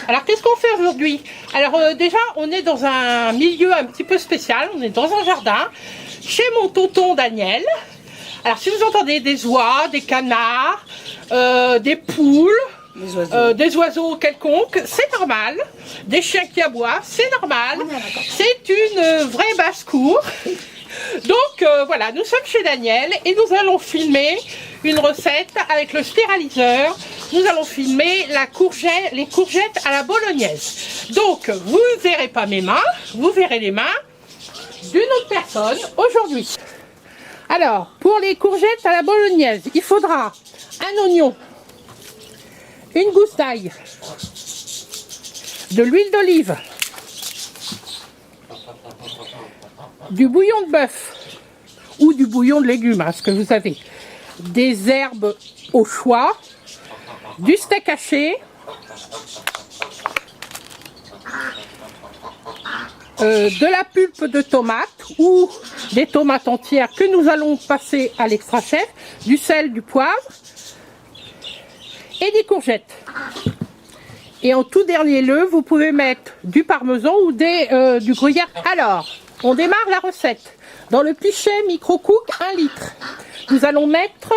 Alors qu'est-ce qu'on fait aujourd'hui? Alors déjà on est dans un milieu un petit peu spécial, on est dans un jardin, chez mon tonton Daniel. Alors si vous entendez des oies, des canards, des poules, des oiseaux quelconques, c'est normal. Des chiens qui aboient, c'est normal. C'est une vraie basse-cour. Donc voilà, nous sommes chez Daniel et nous allons filmer une recette avec le stéraliseur. Nous allons filmer les courgettes à la bolognaise. Donc vous ne verrez pas mes mains, vous verrez les mains d'une autre personne aujourd'hui. Alors, pour les courgettes à la bolognaise, il faudra un oignon, une gousse d'ail, de l'huile d'olive, du bouillon de bœuf ou du bouillon de légumes, hein, ce que vous avez, des herbes au choix, du steak haché, de la pulpe de tomate ou des tomates entières que nous allons passer à l'extra chef, du sel, du poivre et des courgettes. Et en tout dernier lieu, vous pouvez mettre du parmesan ou du gruyère. Alors, on démarre la recette. Dans le pichet micro-cook 1 litre, nous allons mettre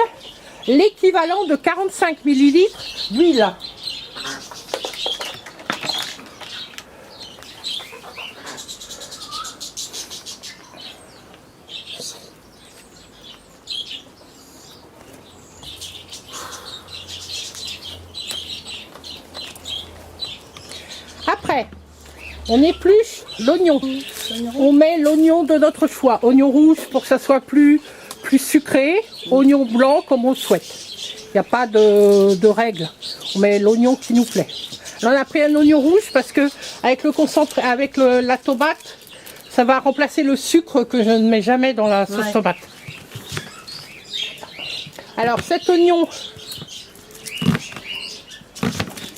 l'équivalent de 45 ml d'huile. Après, on épluche l'oignon. On met l'oignon de notre choix. Oignon rouge pour que ça soit plus sucré. Oignon blanc comme on le souhaite. Il n'y a pas de règle. On met l'oignon qui nous plaît. Là, on a pris un oignon rouge parce que avec le concentré, avec la tomate, ça va remplacer le sucre que je ne mets jamais dans la sauce tomate. Alors cet oignon,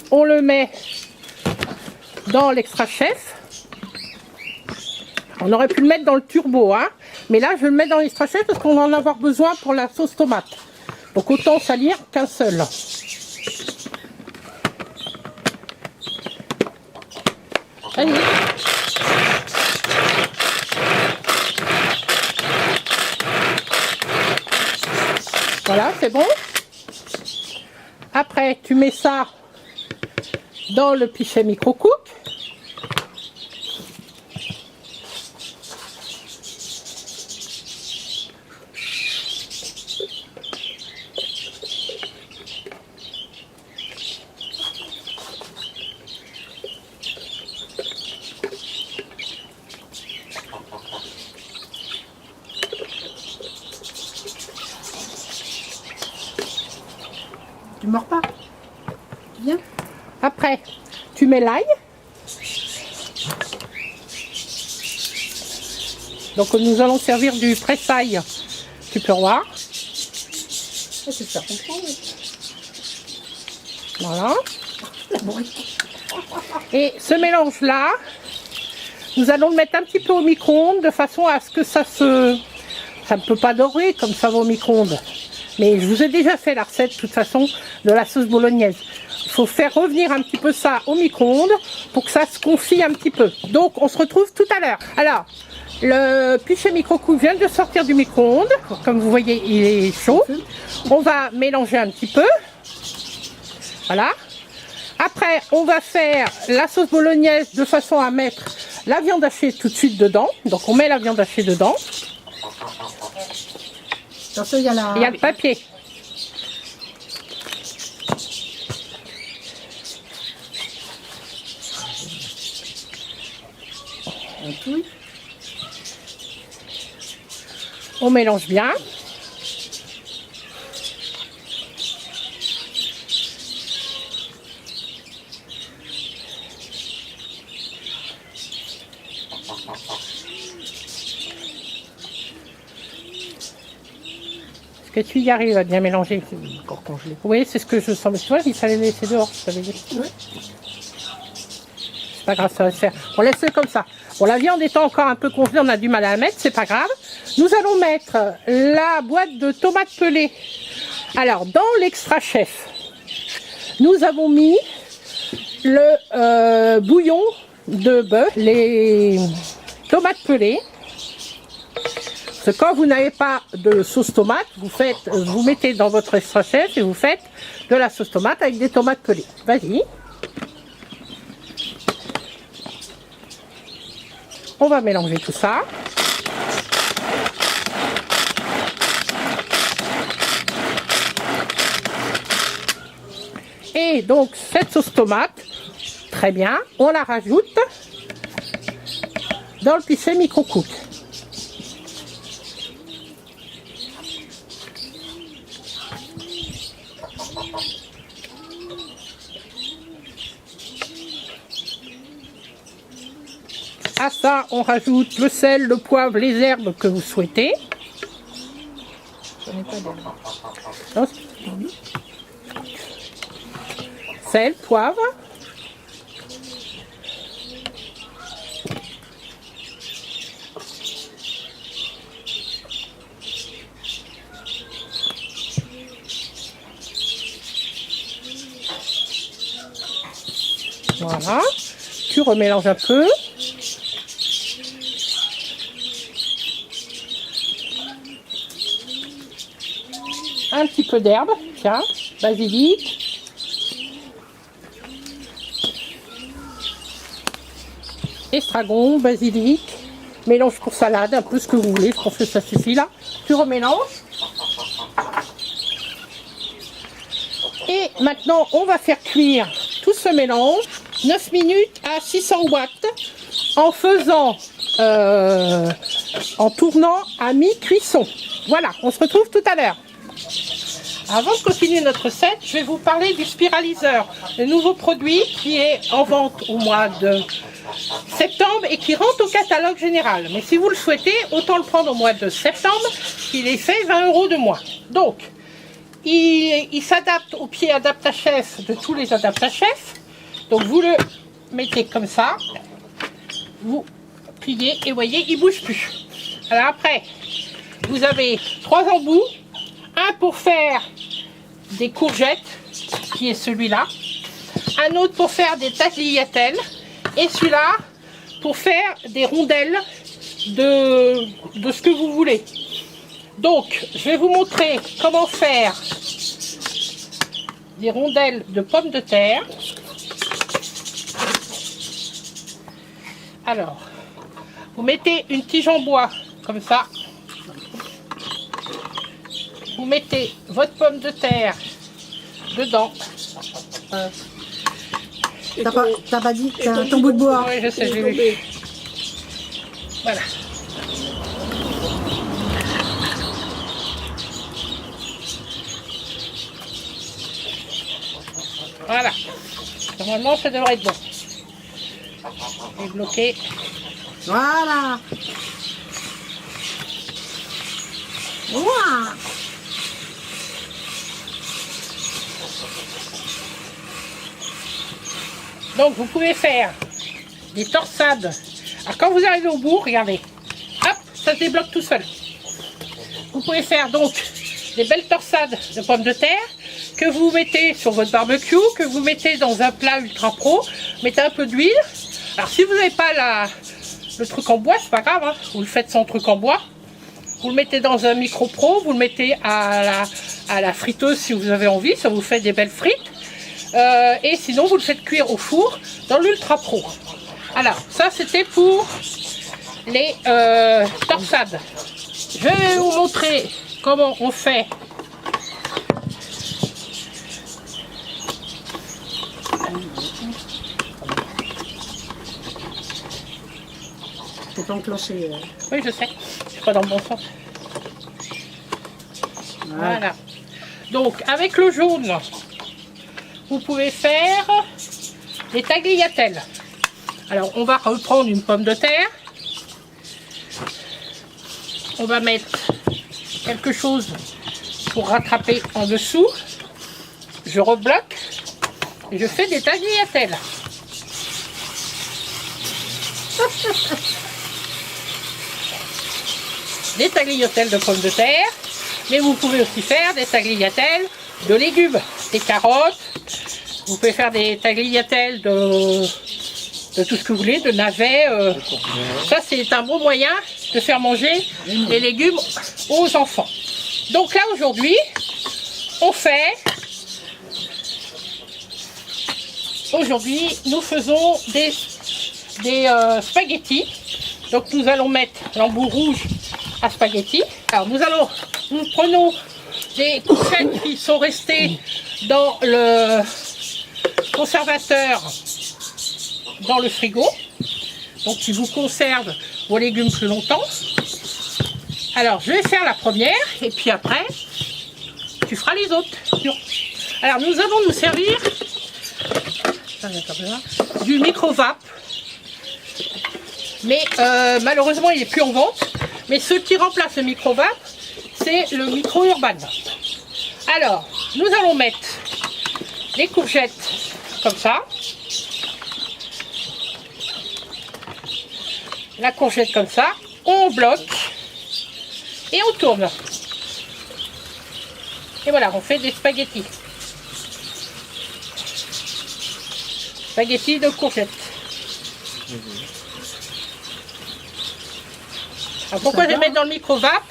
on le met dans l'extra chef. On aurait pu le mettre dans le turbo, hein, mais là je le mets dans l'extra chef parce qu'on va en avoir besoin pour la sauce tomate. Donc autant salir qu'un seul. Allez. Voilà, c'est bon. Après, tu mets ça dans le pichet micro-cook. Tu mords pas? Bien. Après, tu mets l'ail. Donc nous allons servir du presse-ail. Tu peux voir. Ça, c'est faire comprendre. Voilà. Et ce mélange-là, nous allons le mettre un petit peu au micro-ondes de façon à ce que ça ne peut pas dorer comme ça va au micro-ondes. Mais je vous ai déjà fait la recette de toute façon de la sauce bolognaise. Il faut faire revenir un petit peu ça au micro-ondes pour que ça se confie un petit peu. Donc on se retrouve tout à l'heure. Alors, le pichet micro-cook vient de sortir du micro-ondes. Comme vous voyez, il est chaud. On va mélanger un petit peu. Voilà. Après, on va faire la sauce bolognaise de façon à mettre la viande hachée tout de suite dedans. Donc on met la viande hachée dedans. Attention, il y a le papier. On mélange bien. Est-ce que tu y arrives à bien mélanger? encore congelé. Oui, c'est ce que je sens. Mais tu vois, il fallait laisser dehors. Je t'avais dit. Oui. C'est pas grave, ça va se faire. On laisse comme ça. Bon, la viande étant encore un peu congelée, on a du mal à la mettre, c'est pas grave. Nous allons mettre la boîte de tomates pelées. Alors, dans l'extra chef, nous avons mis le bouillon de bœuf, les tomates pelées. Parce que quand vous n'avez pas de sauce tomate, vous mettez dans votre extra chef et vous faites de la sauce tomate avec des tomates pelées. Vas-y. On va mélanger tout ça. Et donc cette sauce tomate, très bien, on la rajoute dans le pichet micro-cook. À ça, on rajoute le sel, le poivre, les herbes que vous souhaitez. J'en ai pas d'herbe. Non, sel, poivre. Voilà. Tu remélanges un peu. Un petit peu d'herbe, tiens, basilic. Estragon, basilic. Mélange pour salade, un peu ce que vous voulez, je pense que ça suffit là. Tu remélanges. Et maintenant, on va faire cuire tout ce mélange 9 minutes à 600 watts en faisant, en tournant à mi-cuisson. Voilà, on se retrouve tout à l'heure. Avant de continuer notre recette, je vais vous parler du spiraliseur, le nouveau produit qui est en vente au mois de septembre et qui rentre au catalogue général. Mais si vous le souhaitez, autant le prendre au mois de septembre, il est fait 20 € de moins. Donc, il s'adapte au pied adapta-chef de tous les adapta-chefs. Donc vous le mettez comme ça, vous pliez et voyez, il ne bouge plus. Alors après, vous avez 3 embouts, un pour faire des courgettes, qui est celui-là, un autre pour faire des tagliatelles, et celui-là pour faire des rondelles de ce que vous voulez. Donc, je vais vous montrer comment faire des rondelles de pommes de terre. Alors, vous mettez une tige en bois, comme ça. Vous mettez votre pomme de terre dedans. T'as pas dit ton bout de bois. Oui, je sais, j'ai vu. Voilà. Voilà. Normalement, ça devrait être bon. Je vais bloquer. Voilà. Ouah. Donc, vous pouvez faire des torsades. Alors, quand vous arrivez au bout, regardez. Hop, ça se débloque tout seul. Vous pouvez faire donc des belles torsades de pommes de terre que vous mettez sur votre barbecue, que vous mettez dans un plat ultra pro. Mettez un peu d'huile. Alors, si vous n'avez pas le truc en bois, c'est pas grave, hein. Vous le faites sans truc en bois. Vous le mettez dans un micro pro, vous le mettez à la friteuse si vous avez envie, ça vous fait des belles frites. Et sinon, vous le faites cuire au four dans l'Ultra Pro. Alors, ça, c'était pour les torsades. Je vais vous montrer comment on fait. C'est enclenché. Oui, je sais. Je suis pas dans le bon sens. Voilà. Donc, avec le jaune, vous pouvez faire des tagliatelles. Alors, on va reprendre une pomme de terre. On va mettre quelque chose pour rattraper en dessous. Je rebloque et je fais des tagliatelles. Des tagliatelles de pommes de terre, mais vous pouvez aussi faire des tagliatelles de légumes, des carottes, Vous pouvez faire des tagliatelles de tout ce que vous voulez, de navets. Ça, c'est un bon moyen de faire manger les légumes aux enfants. Donc là, aujourd'hui, nous faisons des spaghettis. Donc nous allons mettre l'embout rouge à spaghettis. Alors nous prenons des courgettes qui sont restées dans le conservateur dans le frigo, donc qui vous conserve vos légumes plus longtemps. Alors je vais faire la première et puis après tu feras les autres. Alors nous allons nous servir du micro-vape, mais malheureusement il n'est plus en vente, mais ce qui remplace le micro-vape c'est le micro-urban. Alors nous allons mettre les courgettes comme ça, la courgette comme ça, on bloque et on tourne. Et voilà, on fait des spaghettis. Spaghettis de courgettes. Alors pourquoi je les mets dans le micro-vape?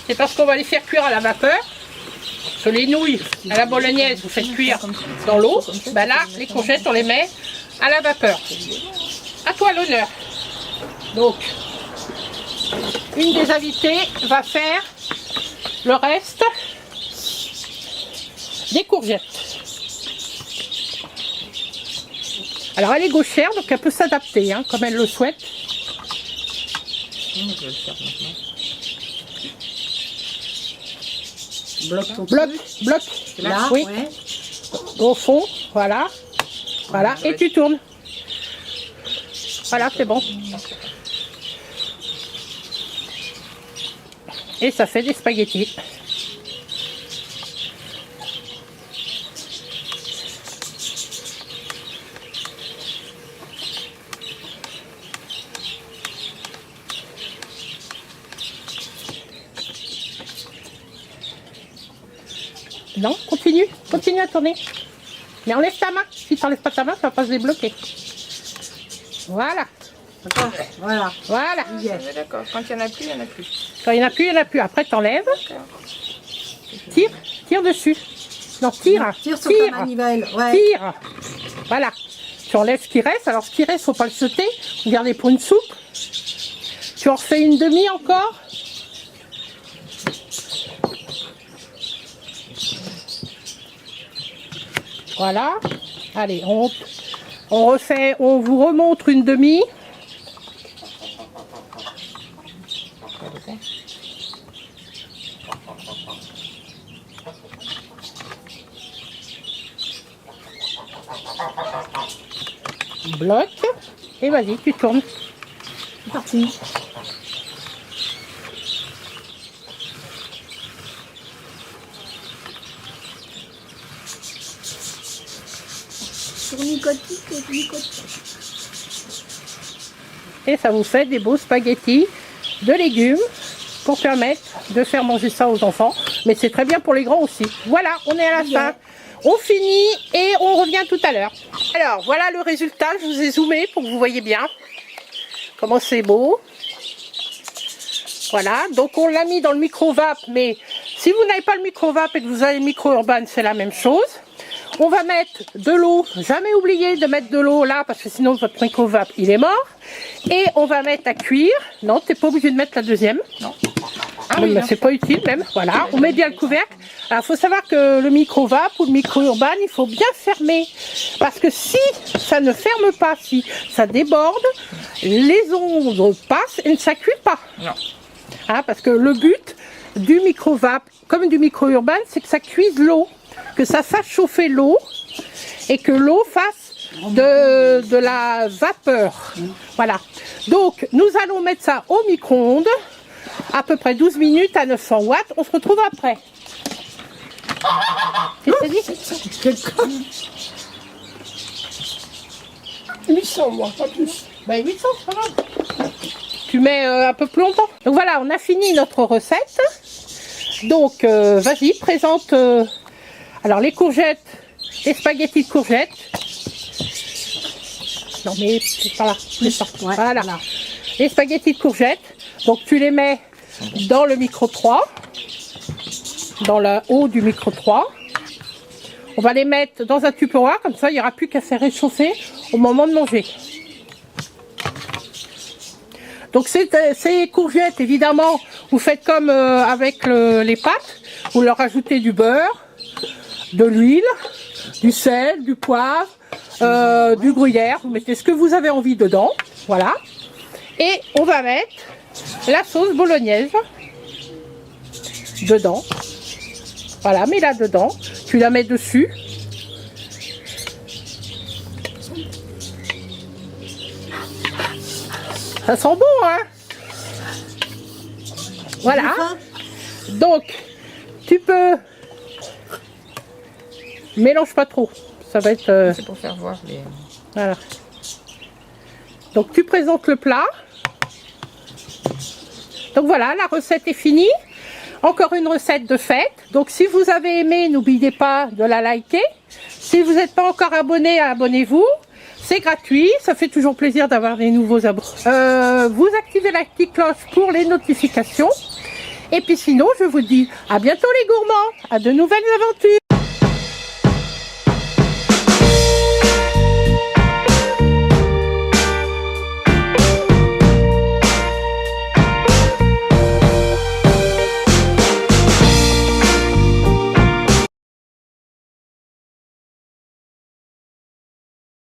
C'est parce qu'on va les faire cuire à la vapeur. Sur les nouilles à la bolognaise, vous faites cuire dans l'eau. Ben là, les courgettes, on les met à la vapeur. À toi l'honneur. Donc, une des invitées va faire le reste des courgettes. Alors, elle est gauchère, donc elle peut s'adapter, hein, comme elle le souhaite. Je vais le faire maintenant. Bloque ton Bloc, truc. bloc. Là, oui. ouais. Au fond, voilà. Voilà, et tu tournes. Voilà, c'est bon. Et ça fait des spaghettis. Non, continue à tourner. Mais enlève ta main. Si tu n'enlèves pas ta main, ça va pas se débloquer. Voilà. Attends, voilà. Voilà. Yes. D'accord, quand il n'y en a plus, il n'y en a plus. Quand il n'y en a plus, il n'y en a plus. Après, tu enlèves. Tire dessus. Non, tire. Tire sur ta manivelle. Ouais. Tire. Voilà. Tu enlèves ce qui reste. Alors, ce qui reste, il ne faut pas le jeter. Regardez, pour une soupe. Tu en refais une demi encore. Voilà. Allez, on refait, on vous remontre une demi. Bloc. Et vas-y, tu tournes. C'est parti. Et ça vous fait des beaux spaghettis de légumes pour permettre de faire manger ça aux enfants. Mais c'est très bien pour les grands aussi. Voilà, on est à la fin. On finit et on revient tout à l'heure. Alors, voilà le résultat. Je vous ai zoomé pour que vous voyez bien comment c'est beau. Voilà, donc on l'a mis dans le micro-vape. Mais si vous n'avez pas le micro-vape et que vous avez le micro-urban, c'est la même chose. On va mettre de l'eau, jamais oublier de mettre de l'eau là parce que sinon votre micro-vape il est mort. Et on va mettre à cuire. Non, tu n'es pas obligé de mettre la deuxième. Non. Ah oui, c'est pas utile même. Voilà, on met bien le couvercle. Alors il faut savoir que le micro-vape ou le micro-urban, il faut bien fermer. Parce que si ça ne ferme pas, si ça déborde, les ondes passent et ça ne cuit pas. Non. Hein, parce que le but du micro-vape comme du micro-urban, c'est que ça cuise l'eau. Que ça fasse chauffer l'eau et que l'eau fasse de la vapeur. Voilà. Donc, nous allons mettre ça au micro-ondes, à peu près 12 minutes à 900 watts. On se retrouve après. Qu'est-ce que ça dit 800, moi, pas plus. Ben 800, c'est pas grave. Tu mets un peu plus longtemps. Donc voilà, on a fini notre recette. Donc, vas-y, présente... Alors les courgettes, les spaghettis de courgettes. Non mais c'est pas là. Plus. Ouais, Voilà. Les spaghettis de courgettes. Donc tu les mets dans le micro 3. Dans le haut du micro 3. On va les mettre dans un tupperware, comme ça il n'y aura plus qu'à faire réchauffer au moment de manger. Donc ces courgettes, évidemment, vous faites comme avec les pâtes, vous leur rajoutez du beurre, de l'huile, du sel, du poivre, du gruyère, vous mettez ce que vous avez envie dedans, voilà. Et on va mettre la sauce bolognaise dedans. Voilà, mets là dedans, tu la mets dessus. Ça sent bon, hein? Voilà. Donc, tu peux... Mélange pas trop. Ça va être... C'est pour faire voir les... Voilà. Donc, tu présentes le plat. Donc voilà, la recette est finie. Encore une recette de fête. Donc si vous avez aimé, n'oubliez pas de la liker. Si vous n'êtes pas encore abonné, abonnez-vous. C'est gratuit, ça fait toujours plaisir d'avoir des nouveaux abonnés. Vous activez la petite cloche pour les notifications. Et puis sinon, je vous dis à bientôt les gourmands, à de nouvelles aventures.